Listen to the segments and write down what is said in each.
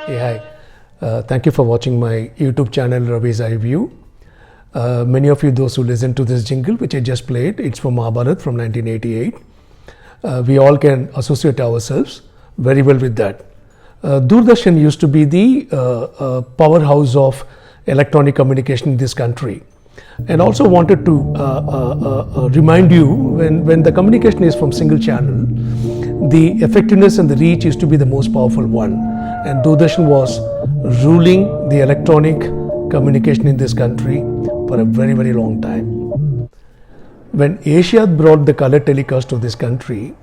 Hey, hi. Thank you for watching my YouTube channel, Ravi's Eye View. Many of you, those who listen to this jingle, which I just played, it's from Mahabharat from 1988. We all can associate ourselves very well with that. Doordarshan used to be the powerhouse of electronic communication in this country. And also wanted to remind you, when the communication is from single channel, the effectiveness and the reach used to be the most powerful one. And Doordarshan was ruling the electronic communication in this country for a very, very long time. When Asia brought the color telecast to this country,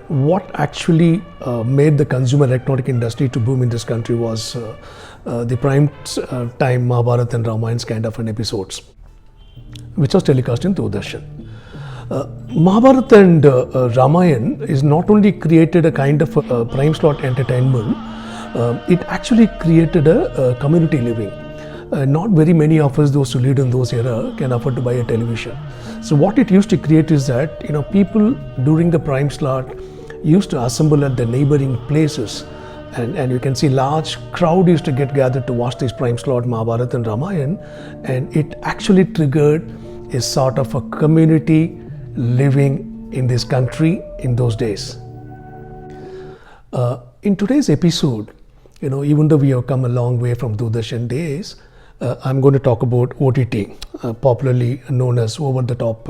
what actually made the consumer electronic industry to boom in this country was the prime time Mahabharat and Ramayana kind of an episodes, which was telecast in Doordarshan. Mahabharata and Ramayana is not only created a kind of a prime slot entertainment, it actually created a community living. Not very many of us, those who lived in those era, can afford to buy a television. So what it used to create is that people during the prime slot used to assemble at the neighboring places, and you can see large crowd used to get gathered to watch this prime slot Mahabharata and Ramayana, and it actually triggered a sort of a community living in this country in those days. In today's episode, even though we have come a long way from Doordarshan days, I'm going to talk about OTT, popularly known as over-the-top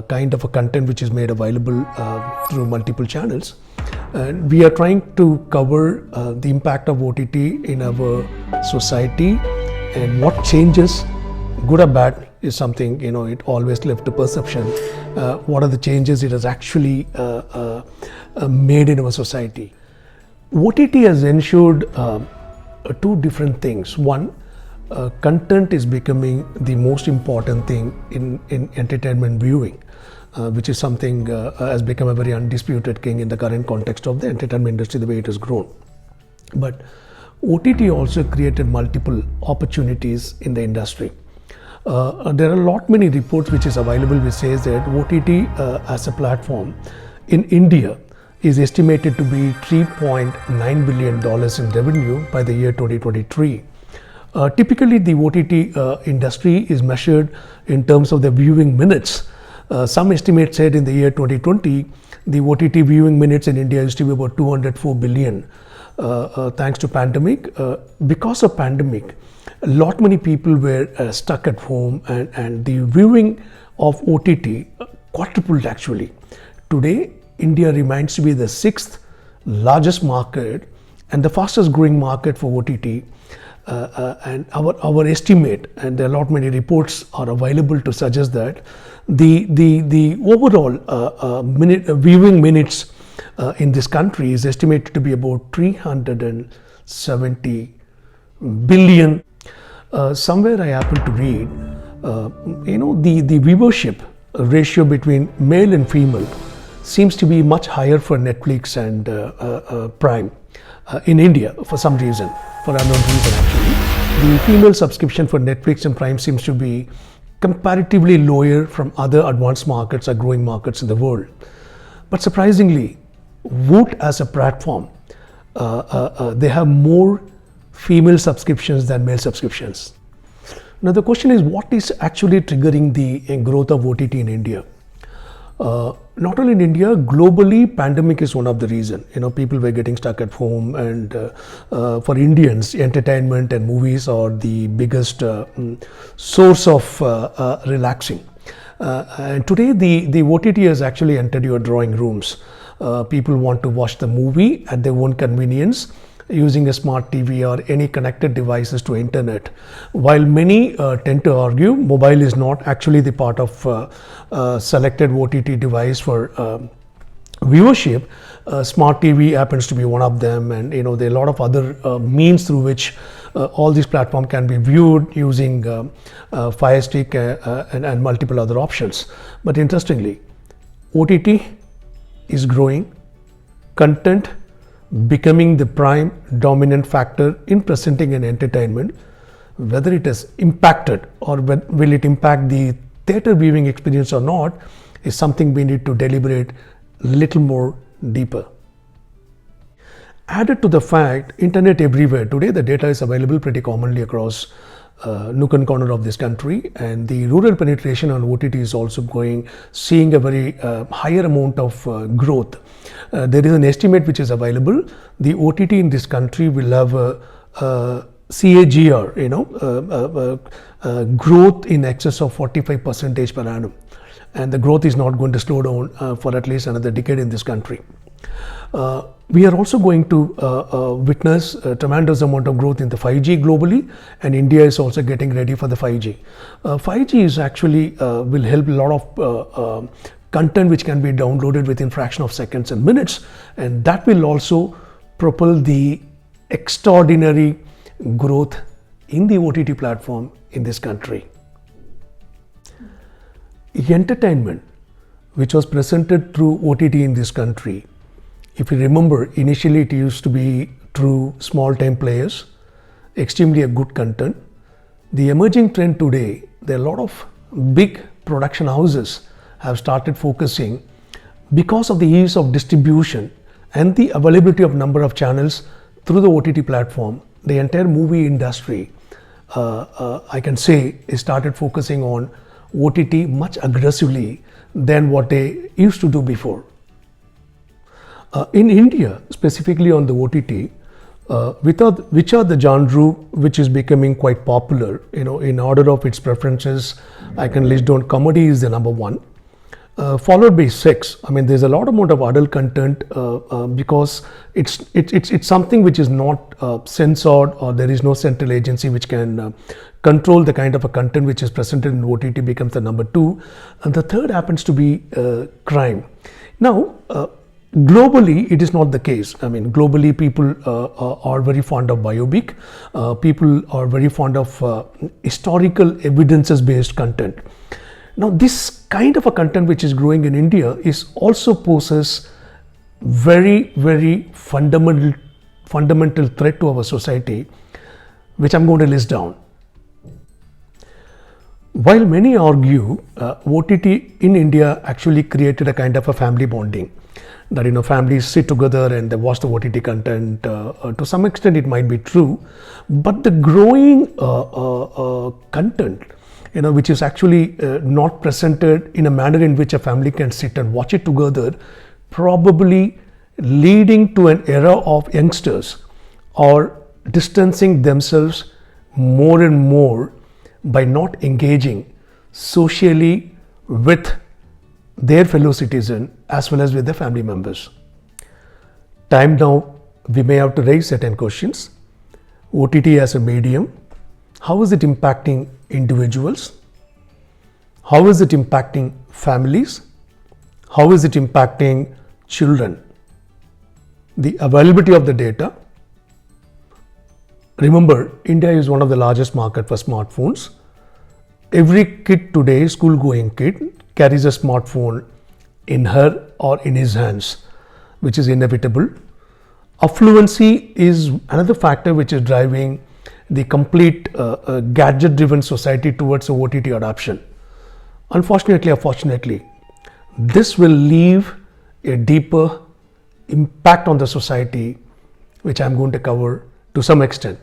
kind of a content which is made available through multiple channels. And we are trying to cover the impact of OTT in our society and what changes, good or bad, is something, it always left to perception. What are the changes it has actually made in our society? OTT has ensured two different things. One, content is becoming the most important thing in entertainment viewing, which is something has become a very undisputed king in the current context of the entertainment industry, the way it has grown. But OTT also created multiple opportunities in the industry. There are many reports which is available which says that OTT as a platform in India is estimated to be $3.9 billion in revenue by the year 2023. Typically, the OTT industry is measured in terms of the viewing minutes. Some estimates said in the year 2020, the OTT viewing minutes in India used to be about 204 billion. Thanks to pandemic. Because of pandemic, many people were stuck at home, and the viewing of OTT quadrupled actually. Today, India remains to be the 6th largest market and the fastest growing market for OTT. And our estimate, and there are many reports are available to suggest that the overall viewing minutes in this country is estimated to be about 370 billion. Somewhere I happened to read, the viewership ratio between male and female seems to be much higher for Netflix and Prime in India for some reason, for unknown reason actually. The female subscription for Netflix and Prime seems to be comparatively lower from other advanced markets or growing markets in the world. But surprisingly, Voot as a platform, they have more female subscriptions than male subscriptions. Now the question is, what is actually triggering the growth of OTT in India? Not only in India, globally, pandemic is one of the reasons. People were getting stuck at home, and for Indians, entertainment and movies are the biggest source of relaxing. And today, the OTT has actually entered your drawing rooms. People want to watch the movie at their own convenience, using a smart TV or any connected devices to internet. While many tend to argue mobile is not actually the part of selected OTT device for viewership, smart TV happens to be one of them, and there are a lot of other means through which all these platforms can be viewed using Fire Stick and multiple other options. But interestingly, OTT is growing, content becoming the prime dominant factor in presenting an entertainment. Whether it has impacted or will it impact the theater viewing experience or not is something we need to deliberate little more deeper. Added to the fact, internet everywhere. Today the data is available pretty commonly across nook and corner of this country, and the rural penetration on OTT is also seeing a very higher amount of growth. There is an estimate which is available. The OTT in this country will have a CAGR, growth in excess of 45% per annum, and the growth is not going to slow down for at least another decade in this country. We are also going to witness a tremendous amount of growth in the 5G globally, and India is also getting ready for the 5G. 5G is actually will help a lot of content which can be downloaded within fraction of seconds and minutes, and that will also propel the extraordinary growth in the OTT platform in this country. Entertainment, which was presented through OTT in this country, if you remember, initially it used to be through small time players, extremely a good content. The emerging trend today, there are a lot of big production houses have started focusing, because of the ease of distribution and the availability of number of channels through the OTT platform. The entire movie industry, I can say, is started focusing on OTT much aggressively than what they used to do before. In India, specifically on the OTT, which are the genre which is becoming quite popular, in order of its preferences, I can list down comedy is the number one, followed by sex. I mean, there's a lot amount of adult content because it's something which is not censored, or there is no central agency which can control the kind of a content which is presented in OTT becomes the number two, and the third happens to be crime. Now, globally, it is not the case. I mean, globally, people are very fond of biopic. People are very fond of historical evidences-based content. Now, this kind of a content which is growing in India is also poses very, very fundamental threat to our society, which I'm going to list down. While many argue OTT in India actually created a kind of a family bonding, that families sit together and they watch the OTT content. To some extent it might be true, but the growing content which is actually not presented in a manner in which a family can sit and watch it together, probably leading to an era of youngsters are distancing themselves more and more by not engaging socially with their fellow citizen as well as with their family members. Time now, we may have to raise certain questions. OTT as a medium, how is it impacting individuals? How is it impacting families? How is it impacting children? The availability of the data. Remember, India is one of the largest market for smartphones. Every kid today, school-going kid, carries a smartphone in her or in his hands, which is inevitable. Affluency is another factor which is driving the complete gadget-driven society towards OTT adoption. Unfortunately or fortunately, this will leave a deeper impact on the society, which I'm going to cover to some extent.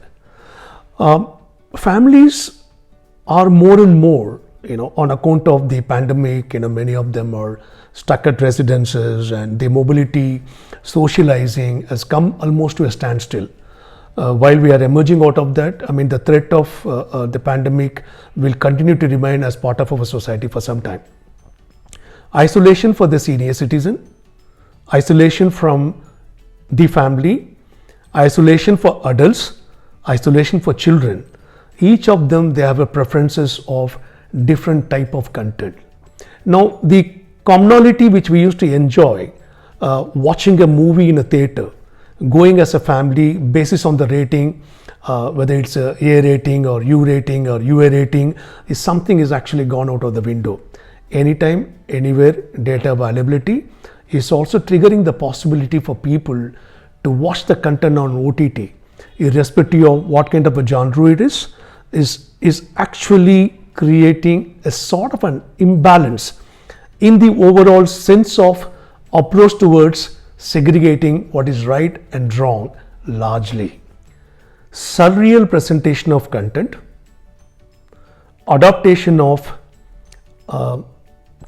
Families are more and more, on account of the pandemic, many of them are stuck at residences, and the mobility, socializing has come almost to a standstill. While we are emerging out of that, I mean, the threat of the pandemic will continue to remain as part of our society for some time. Isolation for the senior citizen, isolation from the family, isolation for adults, isolation for children. Each of them, they have a preferences of different type of content. Now, the commonality which we used to enjoy, watching a movie in a theater, going as a family basis on the rating, whether it's a A rating or U rating or UA rating, is something is actually gone out of the window. Anytime, anywhere, data availability is also triggering the possibility for people to watch the content on OTT, irrespective of what kind of a genre it is actually creating a sort of an imbalance in the overall sense of approach towards segregating what is right and wrong largely. Surreal presentation of content, adaptation of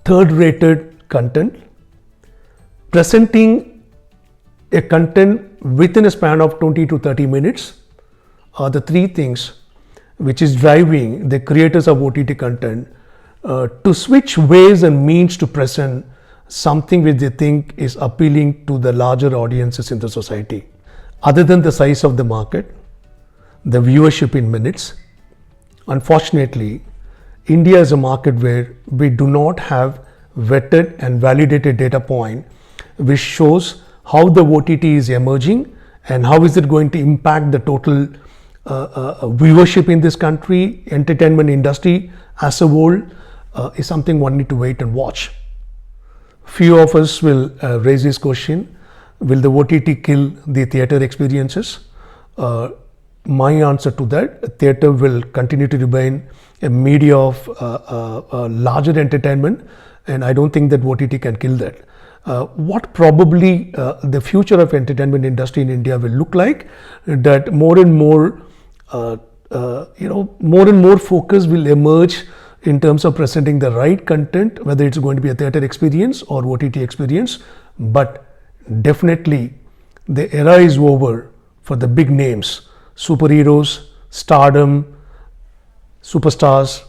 third-rated content, presenting a content within a span of 20 to 30 minutes are the three things which is driving the creators of OTT content to switch ways and means to present something which they think is appealing to the larger audiences in the society. Other than the size of the market, the viewership in minutes, unfortunately, India is a market where we do not have vetted and validated data point which shows how the OTT is emerging and how is it going to impact the total viewership in this country, entertainment industry as a whole is something one need to wait and watch. Few of us will raise this question, will the OTT kill the theatre experiences? My answer to that, theatre will continue to remain a media of larger entertainment, and I don't think that OTT can kill that. What probably the future of entertainment industry in India will look like, that more and more focus will emerge in terms of presenting the right content, whether it's going to be a theatre experience or OTT experience. But definitely the era is over for the big names, superheroes, stardom, superstars.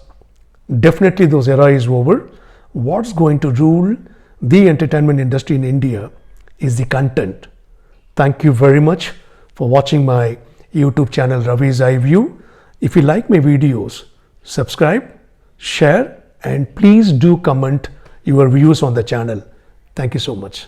Definitely those era is over. What's going to rule the entertainment industry in India is the content. Thank you very much for watching my YouTube channel Ravi's Eye View. If you like my videos, subscribe, share, and please do comment your views on the channel. Thank you so much.